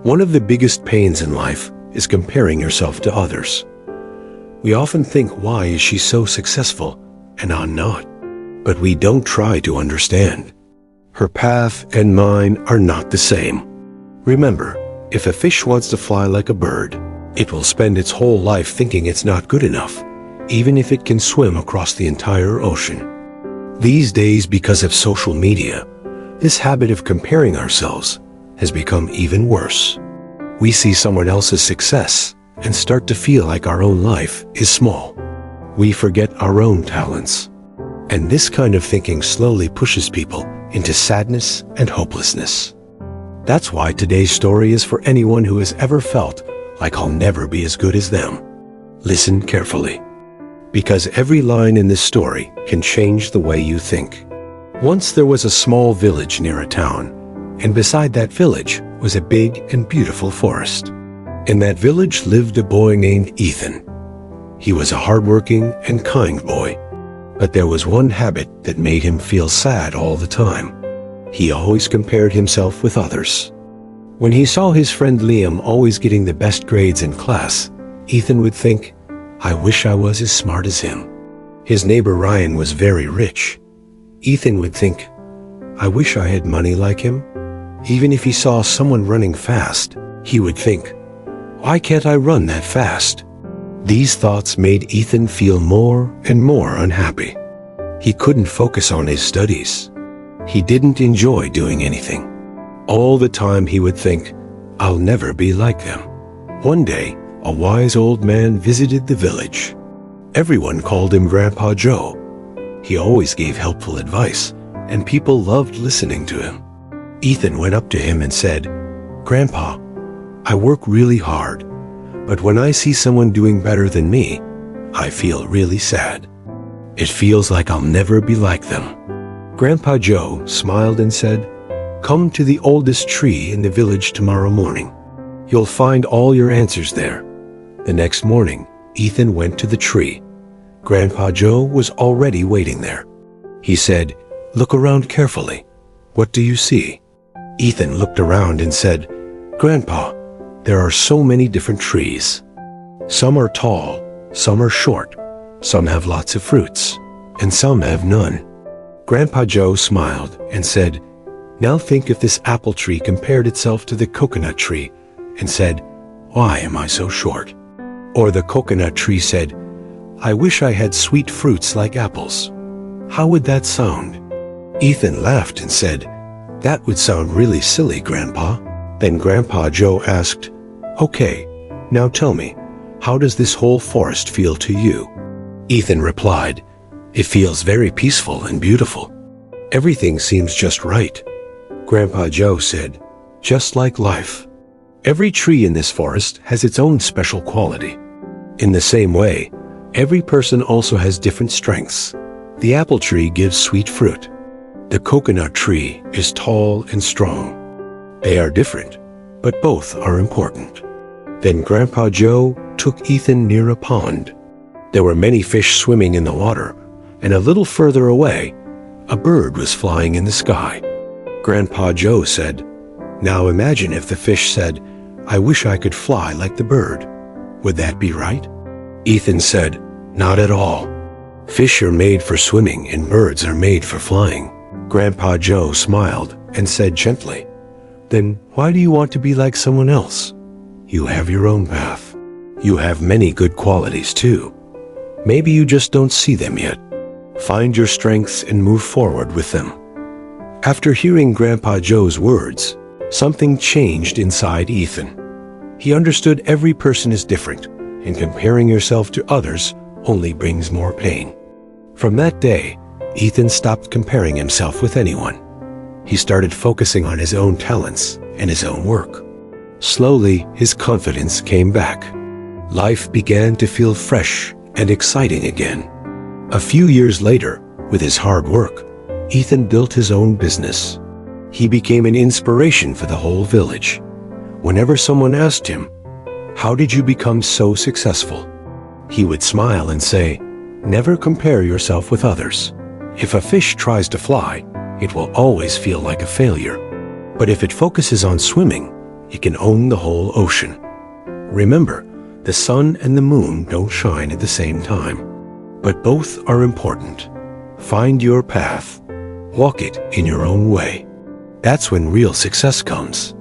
One of the biggest pains in life is comparing yourself to others. We often think, why is she so successful and I'm not? But we don't try to understand. Her path and mine are not the same. Remember, if a fish wants to fly like a bird, it will spend its whole life thinking it's not good enough, even if it can swim across the entire ocean. These days, because of social media, this habit of comparing ourselves has become even worse. We see someone else's success and start to feel like our own life is small. We forget our own talents. And this kind of thinking slowly pushes people into sadness and hopelessness. That's why today's story is for anyone who has ever felt like I'll never be as good as them. Listen carefully, because every line in this story can change the way you think. Once there was a small village near a town, and beside that village was a big and beautiful forest. In that village lived a boy named Ethan. He was a hardworking and kind boy, but there was one habit that made him feel sad all the time. He always compared himself with others. When he saw his friend Liam always getting the best grades in class, Ethan would think, I wish I was as smart as him. His neighbor Ryan was very rich. Ethan would think, I wish I had money like him. Even if he saw someone running fast, he would think, why can't I run that fast? These thoughts made Ethan feel more and more unhappy. He couldn't focus on his studies. He didn't enjoy doing anything. All the time he would think, I'll never be like them. One day, a wise old man visited the village. Everyone called him Grandpa Joe. He always gave helpful advice, and people loved listening to him. Ethan went up to him and said, Grandpa, I work really hard, but when I see someone doing better than me, I feel really sad. It feels like I'll never be like them. Grandpa Joe smiled and said, Come to the oldest tree in the village tomorrow morning. You'll find all your answers there. The next morning, Ethan went to the tree. Grandpa Joe was already waiting there. He said, Look around carefully. What do you see? Ethan looked around and said, Grandpa, there are so many different trees. Some are tall, some are short, some have lots of fruits, and some have none. Grandpa Joe smiled and said, Now think if this apple tree compared itself to the coconut tree and said, Why am I so short? Or the coconut tree said, I wish I had sweet fruits like apples. How would that sound? Ethan laughed and said, That would sound really silly, Grandpa. Then Grandpa Joe asked, Okay, now tell me, how does this whole forest feel to you? Ethan replied, It feels very peaceful and beautiful. Everything seems just right. Grandpa Joe said, Just like life. Every tree in this forest has its own special quality. In the same way, every person also has different strengths. The apple tree gives sweet fruit. The coconut tree is tall and strong. They are different, but both are important. Then Grandpa Joe took Ethan near a pond. There were many fish swimming in the water, and a little further away, a bird was flying in the sky. Grandpa Joe said, Now imagine if the fish said, I wish I could fly like the bird. Would that be right? Ethan said, Not at all. Fish are made for swimming and birds are made for flying. Grandpa Joe smiled and said gently, Then why do you want to be like someone else? You have your own path. You have many good qualities too. Maybe you just don't see them yet. Find your strengths and move forward with them. After hearing Grandpa Joe's words, something changed inside Ethan. He understood every person is different, and comparing yourself to others only brings more pain. From that day, Ethan stopped comparing himself with anyone. He started focusing on his own talents and his own work. Slowly, his confidence came back. Life began to feel fresh and exciting again. A few years later, with his hard work, Ethan built his own business. He became an inspiration for the whole village. Whenever someone asked him, How did you become so successful? He would smile and say, Never compare yourself with others. If a fish tries to fly, it will always feel like a failure. But if it focuses on swimming, you can own the whole ocean. Remember, the sun and the moon don't shine at the same time, but both are important. Find your path. Walk it in your own way. That's when real success comes.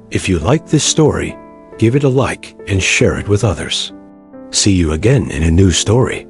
If you like this story, give it a like and share it with others. See you again in a new story.